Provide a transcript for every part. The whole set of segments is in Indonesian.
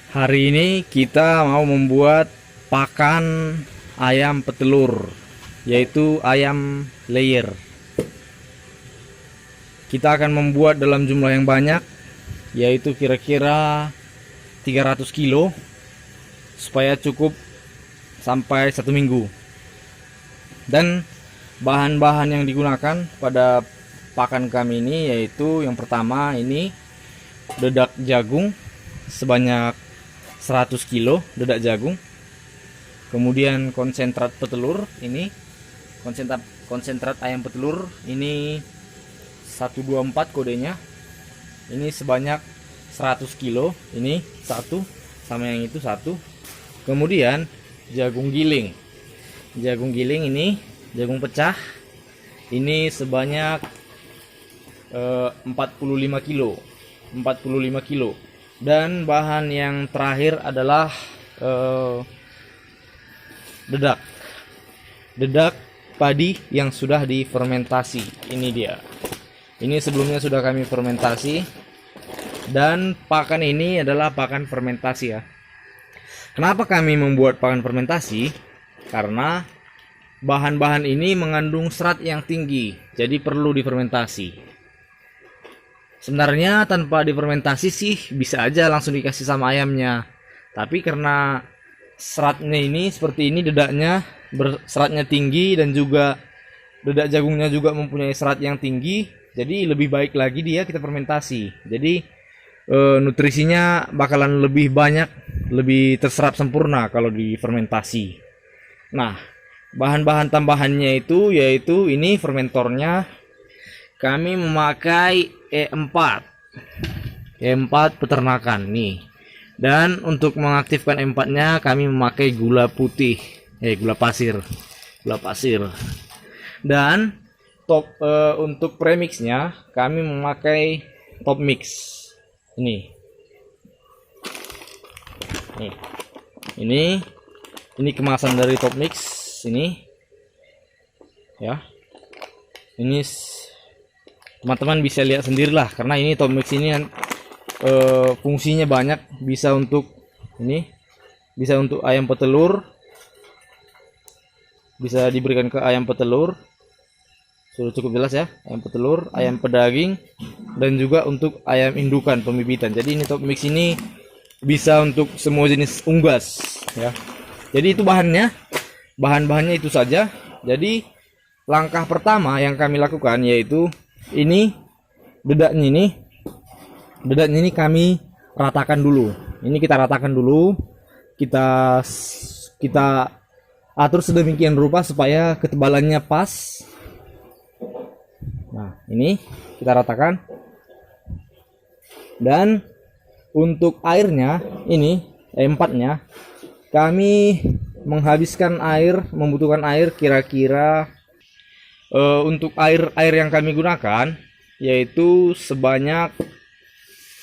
Hari ini kita mau membuat pakan ayam petelur, yaitu ayam layer. Kita akan membuat dalam jumlah yang banyak, yaitu kira-kira 300 kilo, supaya cukup sampai 1 minggu. Dan bahan-bahan yang digunakan pada pakan kami ini yaitu yang pertama ini dedak jagung sebanyak 100 kilo dedak jagung, kemudian konsentrat petelur, ini konsentrat ayam petelur ini 124 kodenya, ini sebanyak 100 kilo, ini satu sama yang itu satu. Kemudian jagung giling ini jagung pecah, ini sebanyak 45 kilo. Dan bahan yang terakhir adalah dedak padi yang sudah difermentasi. Ini dia, ini sebelumnya sudah kami fermentasi, dan pakan ini adalah pakan fermentasi ya. Kenapa kami membuat pakan fermentasi? Karena bahan-bahan ini mengandung serat yang tinggi, jadi perlu difermentasi. Sebenarnya tanpa difermentasi sih bisa aja langsung dikasih sama ayamnya, tapi karena seratnya ini seperti ini, dedaknya seratnya tinggi dan juga dedak jagungnya juga mempunyai serat yang tinggi, jadi lebih baik lagi dia kita fermentasi. Jadi nutrisinya bakalan lebih banyak, lebih terserap sempurna kalau difermentasi. Nah, bahan-bahan tambahannya itu yaitu ini fermentornya. Kami memakai E4 peternakan nih. Dan untuk mengaktifkan E4-nya kami memakai gula putih, gula pasir. Dan untuk premixnya kami memakai top mix. Ini. Ini kemasan dari top mix ini. Ya. Ini teman-teman bisa lihat sendirilah, karena ini top mix ini fungsinya banyak, bisa untuk ayam petelur, bisa diberikan ke ayam petelur, sudah cukup jelas ya, ayam petelur, ayam pedaging, dan juga untuk ayam indukan pembibitan. Jadi ini top mix ini bisa untuk semua jenis unggas ya. Jadi itu bahannya itu saja. Jadi langkah pertama yang kami lakukan yaitu ini dedaknya ini kami ratakan dulu. Ini kita ratakan dulu, kita atur sedemikian rupa supaya ketebalannya pas. Nah, ini kita ratakan. Dan untuk airnya ini E4-nya kami membutuhkan air kira-kira untuk air yang kami gunakan yaitu sebanyak,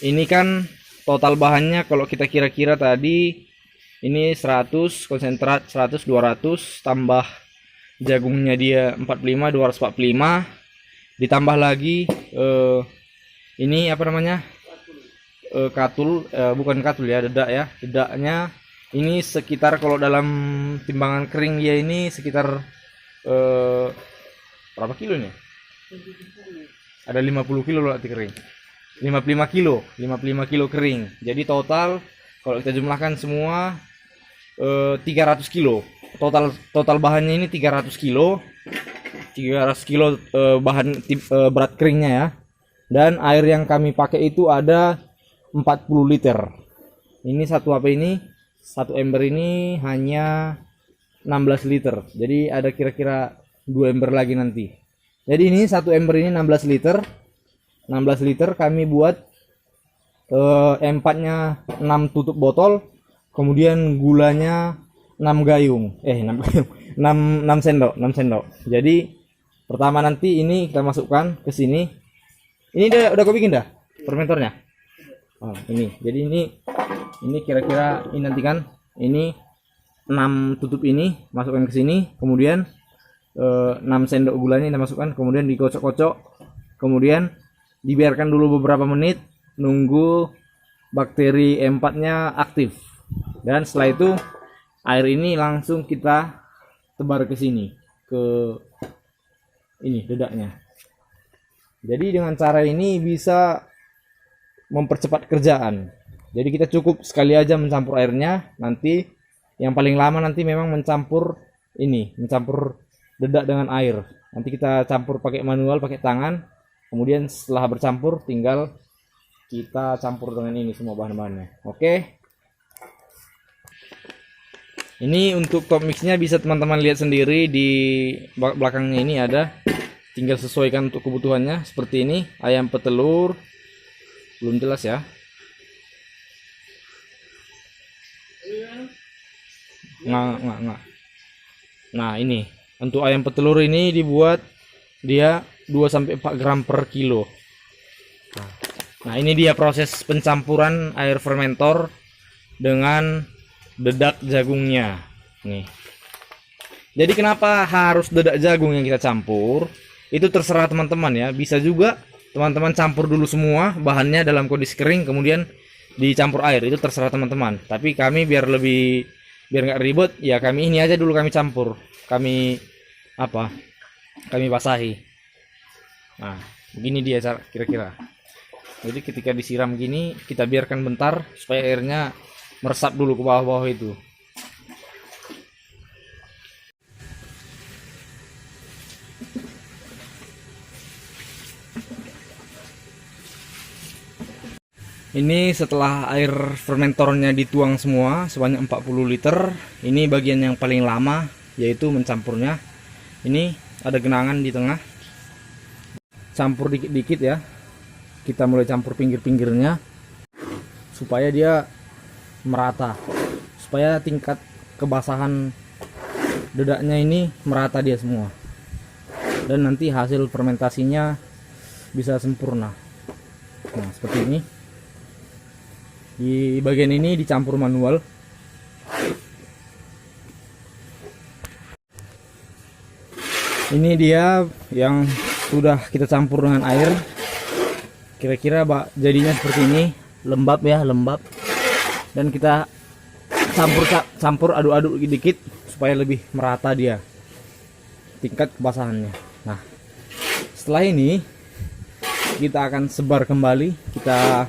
ini kan total bahannya kalau kita kira-kira tadi ini 100, konsentrat 100, 200 tambah jagungnya dia 45, 245 ditambah lagi ini apa namanya, bukan katul ya, dedak ya. Dedaknya ini sekitar, kalau dalam timbangan kering dia ini sekitar berapa kilo nih? Ada 50 kilo loh kering. 55 kilo kering. Jadi total kalau kita jumlahkan semua 300 kilo. Total bahannya ini 300 kilo. 300 kilo bahan berat keringnya ya. Dan air yang kami pakai itu ada 40 liter. Ini satu ember ini hanya 16 liter. Jadi ada kira-kira 2 ember lagi nanti. Jadi ini satu ember ini 16 liter. 16 liter kami buat E4-nya 6 tutup botol. Kemudian gulanya 6 gayung. 6 sendok. Jadi pertama nanti ini kita masukkan ke sini. Ini udah kau bikin dah fermentornya. Oh, ini. Jadi ini kira-kira ini nanti kan ini 6 tutup ini masukkan ke sini, kemudian 6 sendok gulanya kita masukkan, kemudian dikocok-kocok, kemudian dibiarkan dulu beberapa menit, nunggu bakteri E4-nya aktif. Dan setelah itu air ini langsung kita tebar ke sini, ke ini dedaknya. Jadi dengan cara ini bisa mempercepat kerjaan. Jadi kita cukup sekali aja mencampur airnya. Nanti yang paling lama nanti memang mencampur dedak dengan air. Nanti kita campur pakai manual, pakai tangan. Kemudian setelah bercampur tinggal kita campur dengan ini semua bahan-bahannya. Oke. Ini untuk top mixnya bisa teman-teman lihat sendiri di belakangnya ini ada. Tinggal sesuaikan untuk kebutuhannya seperti ini. Ayam petelur. Belum jelas ya. Nggak. Nah, ini untuk ayam petelur ini dibuat dia 2-4 gram per kilo. Nah, ini dia proses pencampuran air fermentor dengan dedak jagungnya. Nih. Jadi kenapa harus dedak jagung yang kita campur? Itu terserah teman-teman ya. Bisa juga teman-teman campur dulu semua bahannya dalam kondisi kering kemudian dicampur air. Itu terserah teman-teman. Tapi kami biar nggak ribet ya, kami ini aja dulu kami campur. Kami basahi. Nah, begini dia cara kira-kira. Jadi ketika disiram gini kita biarkan bentar supaya airnya meresap dulu ke bawah-bawah itu. Ini setelah air fermentornya dituang semua sebanyak 40 liter. Ini bagian yang paling lama, yaitu mencampurnya. Ini ada genangan di tengah. Campur dikit-dikit ya. Kita mulai campur pinggir-pinggirnya supaya dia merata. Supaya tingkat kebasahan dedaknya ini merata dia semua. Dan nanti hasil fermentasinya bisa sempurna. Nah, seperti ini. Di bagian ini dicampur manual. Ini dia yang sudah kita campur dengan air. Kira-kira jadinya seperti ini, lembab ya, lembab. Dan kita campur aduk-aduk dikit supaya lebih merata dia tingkat kebasahannya. Nah, setelah ini kita akan sebar kembali, kita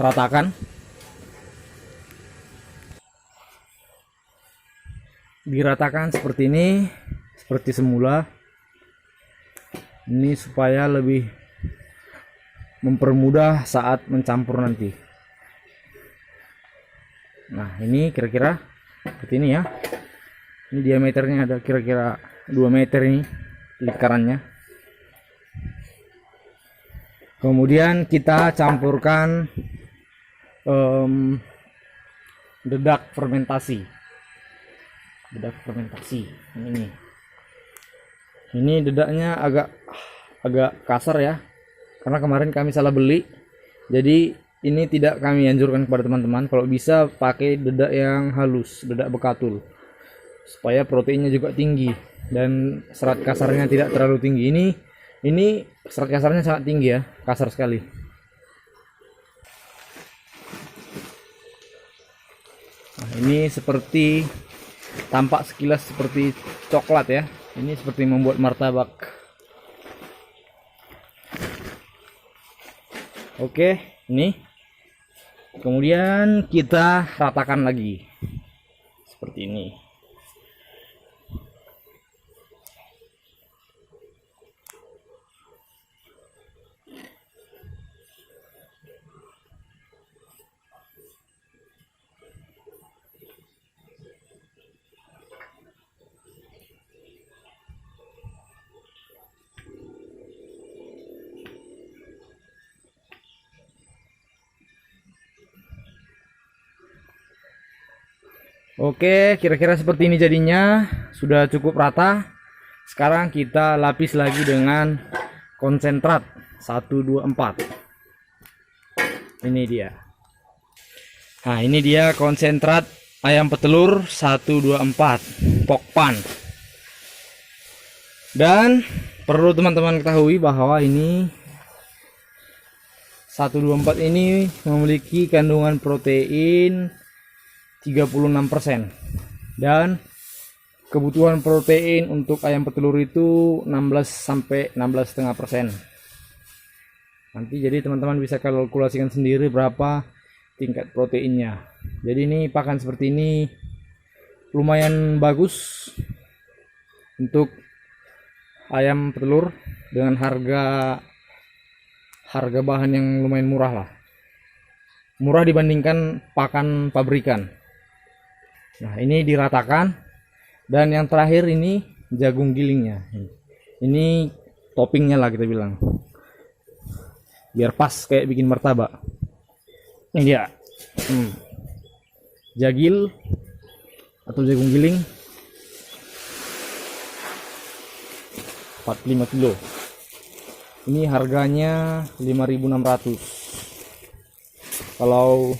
ratakan. Diratakan seperti ini, seperti semula. Ini supaya lebih mempermudah saat mencampur nanti. Nah, ini kira-kira seperti ini ya. Ini diameternya ada kira-kira 2 meter ini lingkarannya. Kemudian kita campurkan dedak fermentasi. Ini dedaknya agak kasar ya, karena kemarin kami salah beli. Jadi ini tidak kami anjurkan kepada teman-teman. Kalau bisa pakai dedak yang halus, dedak bekatul, supaya proteinnya juga tinggi dan serat kasarnya tidak terlalu tinggi. Ini serat kasarnya sangat tinggi ya, kasar sekali. Nah, ini seperti tampak sekilas seperti coklat ya. Ini seperti membuat martabak. Oke, ini. Kemudian kita ratakan lagi. Seperti ini. Oke, kira-kira seperti ini jadinya. Sudah cukup rata. Sekarang kita lapis lagi dengan konsentrat 124. Ini dia. Nah, ini dia konsentrat ayam petelur 124 Pokpan. Dan perlu teman-teman ketahui bahwa ini 124 ini memiliki kandungan protein 36% dan kebutuhan protein untuk ayam petelur itu 16 sampai 16,5%. Nanti jadi teman-teman bisa kalkulasikan sendiri berapa tingkat proteinnya. Jadi ini pakan seperti ini lumayan bagus untuk ayam petelur dengan harga bahan yang lumayan murah lah. Murah dibandingkan pakan pabrikan. Nah, ini diratakan. Dan yang terakhir ini jagung gilingnya. Ini toppingnya lah kita bilang. Biar pas kayak bikin martabak. Ini dia. Jagil atau jagung giling 45 kilo. Ini harganya 5.600. Kalau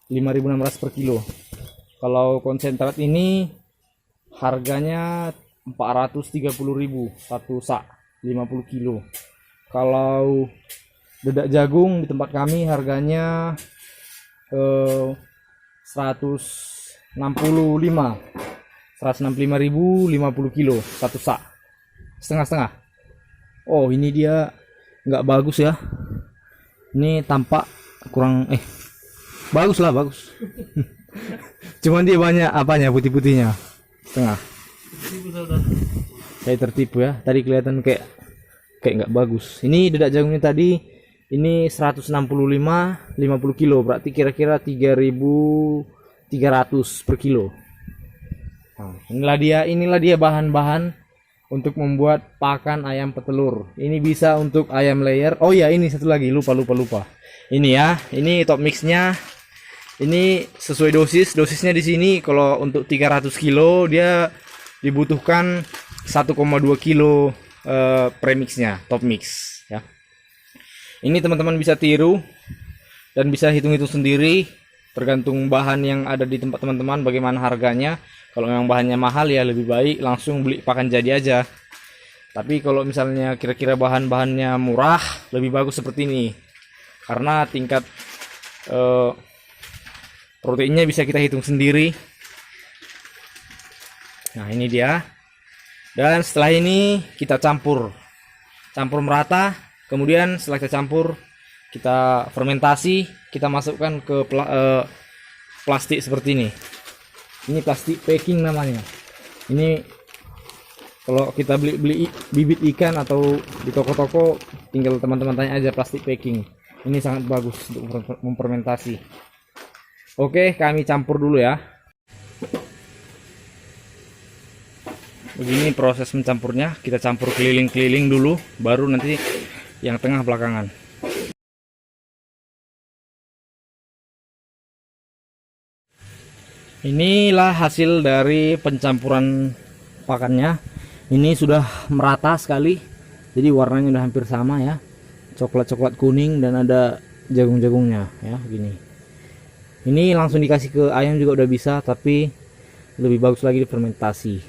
5.600 per kilo. Kalau konsentrat ini harganya 430.000 satu sak 50 kilo. Kalau dedak jagung di tempat kami harganya 165.000 50 kilo satu sak setengah-setengah. Oh, ini dia nggak bagus ya, ini tampak kurang bagus lah, bagus. Cuman dia banyak apanya, putih-putihnya setengah. Saya tertipu ya, tadi kelihatan kayak nggak bagus. Ini dedak jagungnya tadi ini 165 50 kilo, berarti kira-kira 3.300 per kilo. Nah, inilah dia bahan-bahan untuk membuat pakan ayam petelur. Ini bisa untuk ayam layer. Oh ya, ini satu lagi lupa. Ini ya, ini top mixnya. Ini sesuai dosisnya di sini. Kalau untuk 300 kilo dia dibutuhkan 1,2 kilo premixnya, top mix ya. Ini teman-teman bisa tiru dan bisa hitung-hitung sendiri tergantung bahan yang ada di tempat teman-teman bagaimana harganya. Kalau memang bahannya mahal ya lebih baik langsung beli pakan jadi aja. Tapi kalau misalnya kira-kira bahan-bahannya murah, lebih bagus seperti ini. Karena tingkat proteinnya bisa kita hitung sendiri. Nah, ini dia. Dan setelah ini kita campur merata. Kemudian setelah kita campur, kita fermentasi, kita masukkan ke plastik seperti ini. Ini plastik packing namanya. Ini kalau kita beli bibit ikan atau di toko-toko, tinggal teman-teman tanya aja plastik packing. Ini sangat bagus untuk memfermentasi. Oke, kami campur dulu ya. Begini proses mencampurnya. Kita campur keliling-keliling dulu, baru nanti yang tengah belakangan. Inilah hasil dari pencampuran pakannya. Ini sudah merata sekali, jadi warnanya udah hampir sama ya, coklat kuning dan ada jagung-jagungnya ya, gini. Ini langsung dikasih ke ayam juga udah bisa, tapi lebih bagus lagi difermentasi.